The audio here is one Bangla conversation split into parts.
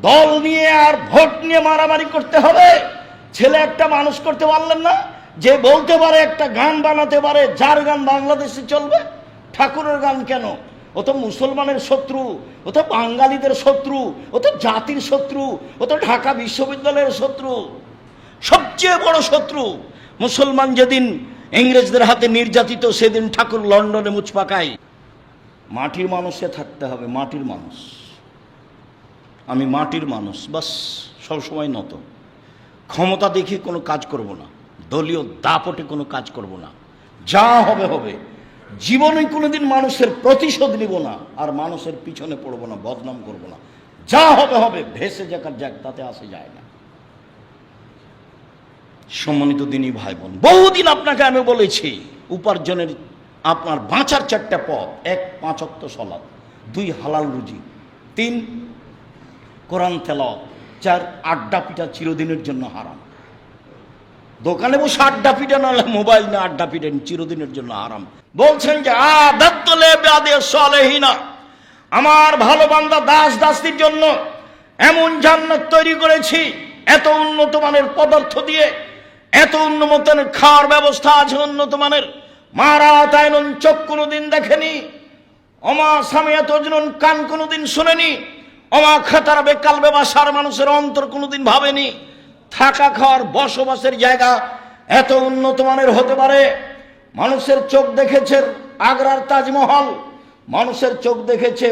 দল নিয়ে আর ভোট নিয়ে মারামারি করতে হবে। ছেলে একটা মানুষ করতে পারলেন না, যে বলতে পারে, একটা গান বানাতে পারে, যার গান বাংলাদেশে চলবে। ঠাকুরের গান কেন? ও তো মুসলমানের শত্রু, ও তো বাঙালিদের শত্রু, ও তো জাতির শত্রু, ও তো ঢাকা বিশ্ববিদ্যালয়ের শত্রু, সবচেয়ে বড় শত্রু। মুসলমান যেদিন ইংরেজদের হাতে নির্যাতিত, সেদিন ঠাকুর লন্ডনে মুচ পাকায়। মাটির মানুষে থাকতে হবে, মাটির মানুষ। আমি মাটির মানুষ, বাস। সবসময় নত। ক্ষমতা দেখে কোনো কাজ করব না, দলীয় দাপটে কোনো কাজ করব না। যা হবে হবে। জীবনে কোনোদিন মানুষের প্রতিশোধ নিব না, আর মানুষের পিছনে পড়ব না, বদনাম করব না। যা হবে হবে, ভেসে যাকার যাক, তাতে আসে যায় না। সম্মানিত দিনী ভাই বোন, বহুদিন আপনাকে আমি বলেছি, উপার্জনের আপনার বাঁচার 4টা পথ: 1 5 ওয়াক্ত সালাত, 2 হালাল রুজি, 3 কোরআন তেলাওয়াত, 4 আড্ডা পিটা চিরদিনের জন্য হারাম। দোকানে বসে আড্ডা পিটা, নাহলে মোবাইল না আড্ডা পিটেন, চিরদিনের জন্য হারাম। বলছেন যে আমার ভালো বান্দা দাস দাসীর জন্য এমন জান্নাত তৈরি করেছি, এত উন্নত মানের পদার্থ দিয়ে, এত উন্নত মানের খাওয়ার ব্যবস্থা আছে, উন্নত মানের। মারা তাইনুন, চোখ কোনোদিন দেখেনি। অমা সামিয়াত ওজনুন, কান কোনোদিন শুনেনি। অমা খাতারা বেকাল বেবাসার, মানুষের অন্তর কোনোদিন ভাবেনি থাকা খাওয়ার বসবাসের জায়গা এত উন্নত মানের হতে পারে। মানুষের চোখ দেখেছে আগ্রার তাজমহল, মানুষের চোখ দেখেছে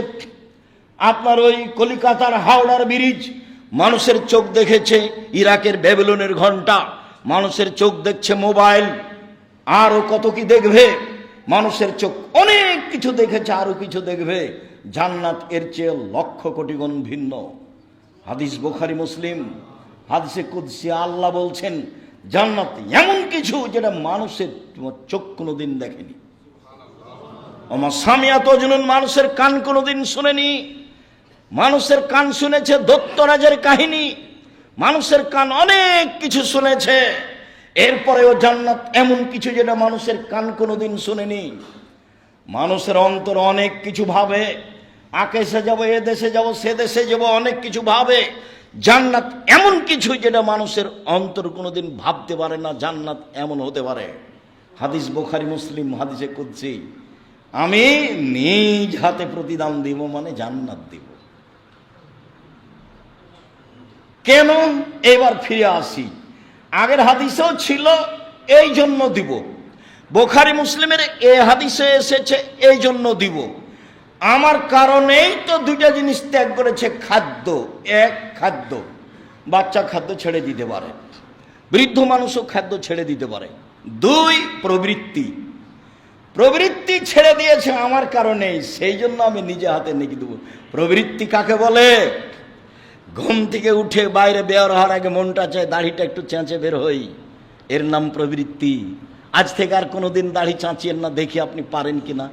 আপনার ওই কলিকাতার হাওড়ার ব্রিজ, মানুষের চোখ দেখেছে ইরাকের ব্যাবিলনের ঘন্টা, মানুষের চোখ দেখছে মোবাইল, আরো কত কি দেখবে। মানুষের চোখ অনেক কিছু দেখেছে, আরো কিছু দেখবে। জান্নাত এর চেয়ে লক্ষ কোটি গুণ ভিন্ন। হাদিস বুখারী মুসলিম, হাদিসে কুদসি, আল্লাহ বলছেন জান্নাত এমন কিছু যেটা মানুষের চোখ কোনোদিন দেখেনি। ওমা সামিয়াত ওজনুন, মানুষের কান কোনোদিন শুনেনি। মানুষের কান শুনেছে দত্তরাজের কাহিনী, মানুষের কান অনেক কিছু শুনেছে। এরপরেও জান্নাত এমন কিছু যেটা মানুষের কান কোনোদিন শুনেনি। মানুষের অন্তর অনেক কিছু ভাবে, আকাশে যাব, এ দেশে যাব, সে দেশে যাব, অনেক কিছু ভাবে। জান্নাত এমন কিছু যেটা মানুষের অন্তর কোনোদিন ভাবতে পারে না, জান্নাত এমন হতে পারে। হাদিস বুখারী মুসলিম, হাদিসে কুদসি, আমি নিজ হাতে প্রতিদান দিব, মানে জান্নাত দিব। কেন? এবার ফিরে আসি, আগের হাদিসেও ছিল এই জন্য দিব, বুখারী মুসলিমের এই হাদিসে এসেছে এই জন্য দিব। আমার কারণেই তো 2টা জিনিস ত্যাগ করেছে। খাদ্য, 1 খাদ্য, বাচ্চা খাদ্য ছেড়ে দিতে পারে, বৃদ্ধ মানুষও খাদ্য ছেড়ে দিতে পারে। 2 প্রবৃত্তি, প্রবৃত্তি ছেড়ে দিয়েছে আমার কারণেই, সেই জন্য আমি নিজে হাতে নেকি দেবো। প্রবৃত্তি কাকে বলে? ঘুম থেকে উঠে বাইরে বের হওয়ার আগে মনটা চায় দাড়িটা একটু চেঁচে বের হই, এর নাম প্রবৃত্তি। আজ থেকে আর কোনোদিন দাড়ি চাঁচিয়েন না, দেখি আপনি পারেন কিনা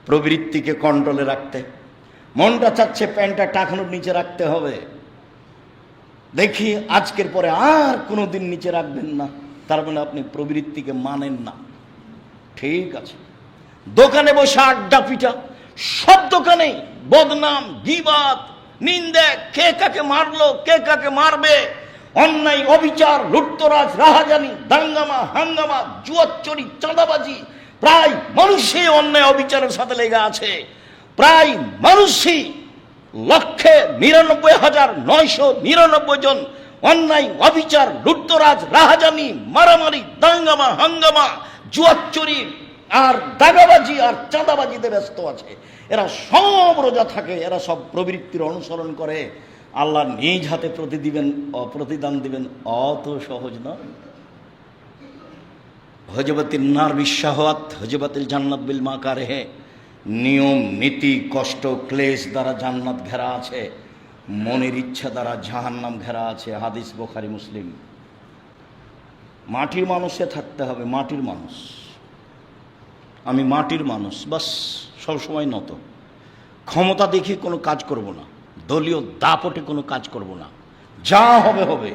প্রবৃত্তিকে কন্ট্রোলে রাখতে। মনটা চাচ্ছে প্যান্টটা টাকানোর নিচে রাখতে হবে, দেখি আজকের পরে আর কোনোদিন নিচে রাখবেন না, তার মানে আপনি প্রবৃত্তিকে মানেন না। ঠিক আছে, দোকানে বসে আড্ডা পিটা, সব দোকানে বদনাম, গীবাত, নিন্দে, কে কাকে মারলো, কে কাকে মারবে, অন্যায়, অবিচার, লুটতরাজ, রাহাজানি, দাঙ্গামা, হাঙ্গামা, জুয়াচুরি, চাঁদাবাজি। প্রায় মানুষই অন্যায় অবিচারের সাথে লেগে আছে। প্রায় মানুষই 1,99,999 জন অন্যায়, অবিচার, লুটতরাজ, রাহাজানি, মারামারি, দাঙ্গামা, হাঙ্গামা, জুয়াচুরি আর দাগাবাজি আর চাঁদাবাজিতে ব্যস্ত আছে। এরা সব রোজা থাকে, এরা সব প্রবৃত্তির অনুসরণ করে। আল্লাহ নিজ হাতে প্রতিদান দিবেন, অত সহজ না। হজবতিল নার বিশাহাওয়াত, হজবতিল জান্নাত বিল মাকারিহ। নিয়ম, নীতি, কষ্ট, ক্লেশ দ্বারা জান্নাত ঘেরা আছে, মনের ইচ্ছা দ্বারা জাহান্নাম ঘেরা আছে। হাদিস বুখারী মুসলিম। মাটির মানুষে থাকতে হবে, মাটির মানুষ। আমি মাটির মানুষ, বাস। সবসময় নত। ক্ষমতা দেখে কোনো কাজ করব না, দলীয় দাপটে কোনো কাজ করব না। যা হবে হবে।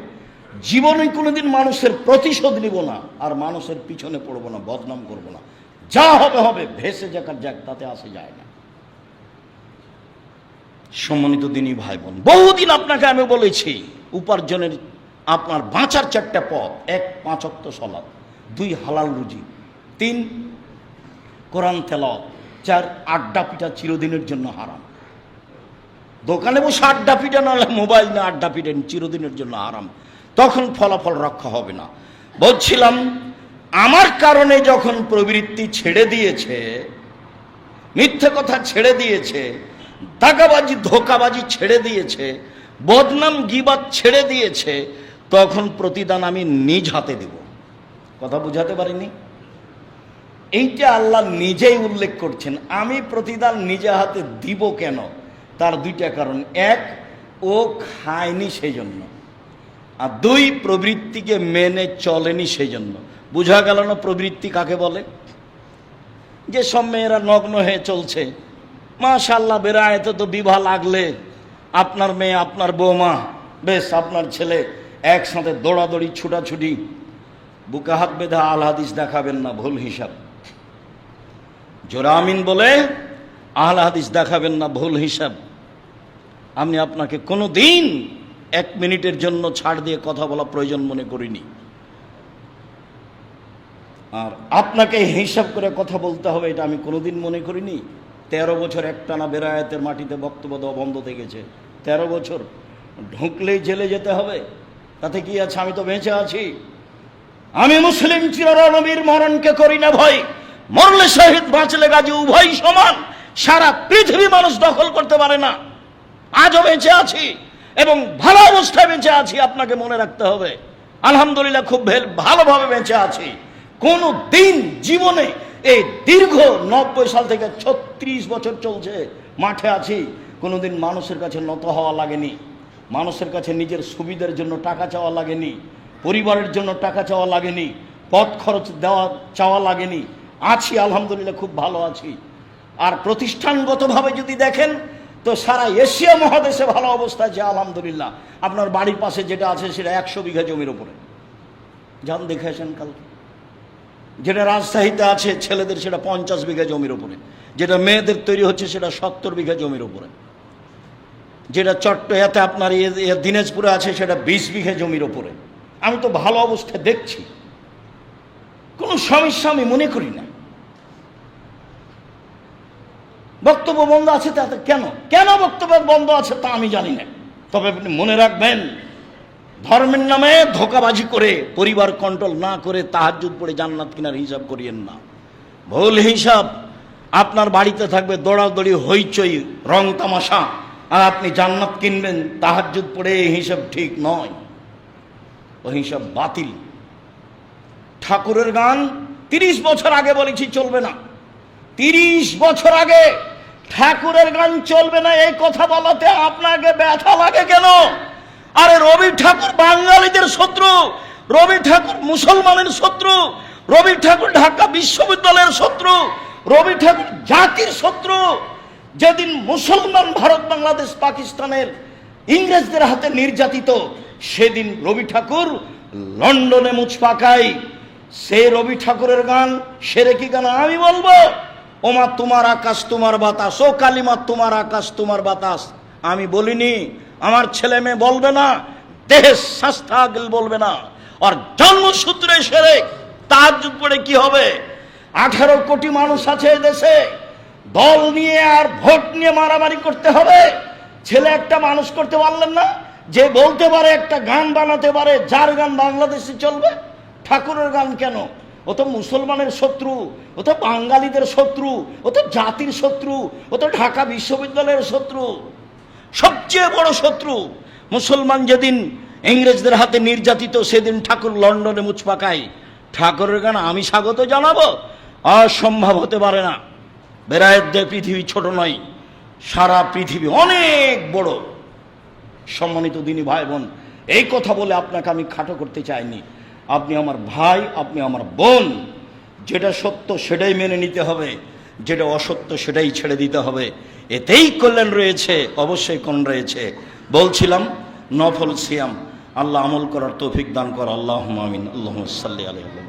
জীবনে কোনোদিন মানুষের প্রতিশোধ নিব না, আর মানুষের পিছনে পড়ব না, বদনাম করব না। যা হবে হবে, ভেসে যাকার যাক, তাতে আসে যায় না। সম্মানিত দিনী ভাই বোন, বহুদিন আপনাকে আমি বলেছি উপার্জনের আপনার বাঁচার 4টা পথ: 1 5 ওয়াক্ত সালাত, 2 হালাল রুজি, 3 কোরআন তেলাওয়াত, 4 আড্ডা পিটা চিরদিনের জন্য হারাম। দোকানে বসে আড্ডা পিটা, নাহলে মোবাইল না আড্ডা পিটেন, চিরদিনের জন্য হারাম। তখন ফলাফল রক্ষা হবে না। বলছিলাম, আমার কারণে যখন প্রবৃত্তি ছেড়ে দিয়েছে, মিথ্যে কথা ছেড়ে দিয়েছে, দাগাবাজি ধোকাবাজি ছেড়ে দিয়েছে, বদনাম গীবাত ছেড়ে দিয়েছে, তখন প্রতিদান আমি নিজ হাতে দেব। কথা বুঝাতে পারিনি? এইটা আল্লাহ নিজেই উল্লেখ করছেন। আমি প্রতিদান নিজে হাতে দিব কেন? তার 2টা কারণ: 1, ও খায়নি সেই জন্য, আর 2, প্রবৃত্তিকে মেনে চলেনি সেই জন্য। বুঝা গেল না প্রবৃত্তি কাকে বলে? যে সব মেয়েরা নগ্ন হয়ে চলছে, মাশাআল্লাহ, বেরায়েতে তো বিবাহ লাগলে আপনার মেয়ে, আপনার বৌমা, বেশ আপনার ছেলে একসাথে দৌড়াদৌড়ি ছুটাছুটি, বুকে হাত বেঁধে আল হাদিস দেখাবেন না, ভুল হিসাব। জোরা আমিন বলে আল হাদিস দেখাবেন না, ভুল হিসাব। আমি আপনাকে কোনো দিন 1 মিনিটের জন্য ছাড় দিয়ে কথা বলা প্রয়োজন মনে করিনি। আর আপনাকে হিসাব করে কথা বলতে হবে এটা আমি কোনোদিন মনে করিনি। 13 বছর একটানা বেরায়েতের মাটিতে বক্তব্য দেওয়া বন্ধ থেকেছে। 13 বছর ঢুকলেই জেলে যেতে হবে, তাতে কি আছে? আমি তো বেঁচে আছি। আমি মুসলিম চিরনবীর মরণকে করি না ভয়, মরলে শহীদ, বাঁচলে গাজী, উভয় সমান। সারা পৃথিবী মানুষ দখল করতে পারে না। আজও বেঁচে আছি এবং ভালো অবস্থায় বেঁচে আছি, আপনাকে মনে রাখতে হবে। আলহামদুলিল্লাহ, খুব ভালোভাবে বেঁচে আছি। কোনো দিন জীবনে এই দীর্ঘ 90 সাল থেকে 36 বছর চলছে মাঠে আছি, কোনোদিন মানুষের কাছে নত হওয়া লাগেনি, মানুষের কাছে নিজের সুবিধার জন্য টাকা চাওয়া লাগেনি, পরিবারের জন্য টাকা চাওয়া লাগেনি, পথ খরচ চাওয়া লাগেনি। আছি আলহামদুলিল্লাহ, খুব ভালো আছি। আর প্রতিষ্ঠানগতভাবে যদি দেখেন তো সারা এশিয়া মহাদেশে ভালো অবস্থা আছে আলহামদুলিল্লাহ। আপনার বাড়ির পাশে যেটা আছে সেটা 100 বিঘা জমির উপরে, যান দেখে আসেন কালকে। যেটা রাজশাহীতে আছে ছেলেদের, সেটা 50 বিঘা জমির উপরে। যেটা মেয়েদের তৈরি হচ্ছে সেটা 70 বিঘা জমির উপরে। যেটা চট্টগ্রামে আপনার দিনাজপুরে আছে সেটা 20 বিঘা জমির উপরে। আমি তো ভালো অবস্থায় দেখছি, কোনো সমস্যা আমি মনে করি না। বক্তব্য বন্ধ আছে তাতে কেন বক্তব্য বন্ধ আছে তা আমি জানি না। তবে আপনি মনে রাখবেন, ধর্মের নামে ধোকাবাজি করে, পরিবার কন্ট্রোল না করে তাহাজ্জুদ পড়ে জান্নাত কিনার হিসাব করিয়েন না, ভুল হিসাব। আপনার বাড়িতে থাকবে দৌড়াদৌড়ি, হইচই, রং তামাশা, আর আপনি জান্নাত কিনবেন তাহাজ্জুদ পড়ে, এই হিসাব ঠিক নয়, ওই হিসাব বাতিল। ঠাকুরের গান 30 বছর আগে বলেছি চলবে না। 30 বছর আগে ঠাকুরের গান চলবে না, এই কথা বলাতে আপনাকে ব্যথা লাগে কেন? আরে রবি ঠাকুর বাঙালিদের শত্রু, রবি ঠাকুর মুসলমানের শত্রু, রবি ঠাকুর ঢাকা বিশ্ববিদ্যালয়ের শত্রু, রবি ঠাকুর জাতির শত্রু। যেদিন মুসলমান ভারত, বাংলাদেশ, পাকিস্তানের ইংরেজদের হাতে নির্যাতিত, সেদিন রবি ঠাকুর লন্ডনে মুছ পাকাই। সে রবি ঠাকুরের গান সেরে কি গান আমি বলবো? ওমা তোমার আকাশ তোমার বাতাস, ও কালিমা তোমার আকাশ তোমার বাতাস। আমি বলিনি, আমার ছেলে মেয়ে বলবে না, দেহের স্বাস্থ্য আগল বলবে না। আর জন্মসূত্রে সেরে তাহাজ্জুদ পড়ে কি হবে? 18 কোটি মানুষ আছে দেশে, দল নিয়ে আর ভোট নিয়ে মারামারি করতে হবে। ছেলে একটা মানুষ করতে পারলেন না, যে বলতে পারে, একটা গান বানাতে পারে, যার গান বাংলাদেশে চলবে। ঠাকুরের গান কেন? ও তো মুসলমানের শত্রু, ও তো বাঙালিদের শত্রু, ও তো জাতির শত্রু, ও তো ঢাকা বিশ্ববিদ্যালয়ের শত্রু, সবচেয়ে বড় শত্রু। মুসলমান যেদিন ইংরেজদের হাতে নির্যাতিত, সেদিন ঠাকুর লন্ডনে মুছ পাকায়। ঠাকুরের গান আমি স্বাগত জানাবো? অসম্ভব হতে পারে না। বেরায়েতদের পৃথিবী ছোট নয়, সারা পৃথিবী অনেক বড়। সম্মানিত দিনী ভাই বোন, এই কথা বলে আপনাকে আমি খাটো করতে চাইনি। আপনি আমার ভাই, আপনি আমার বোন। যেটা সত্য সেটাই মেনে নিতে হবে, যেটা অসত্য সেটাই ছেড়ে দিতে হবে। এতেই কল্যাণ রয়েছে, অবশ্যই কোন রয়েছে। বলছিলাম নফল সিয়াম, আল্লাহ আমল করার তৌফিক দান কর। আল্লাহুম্মা আমিন। আল্লাহুম্মা সাল্লি আলাইহি।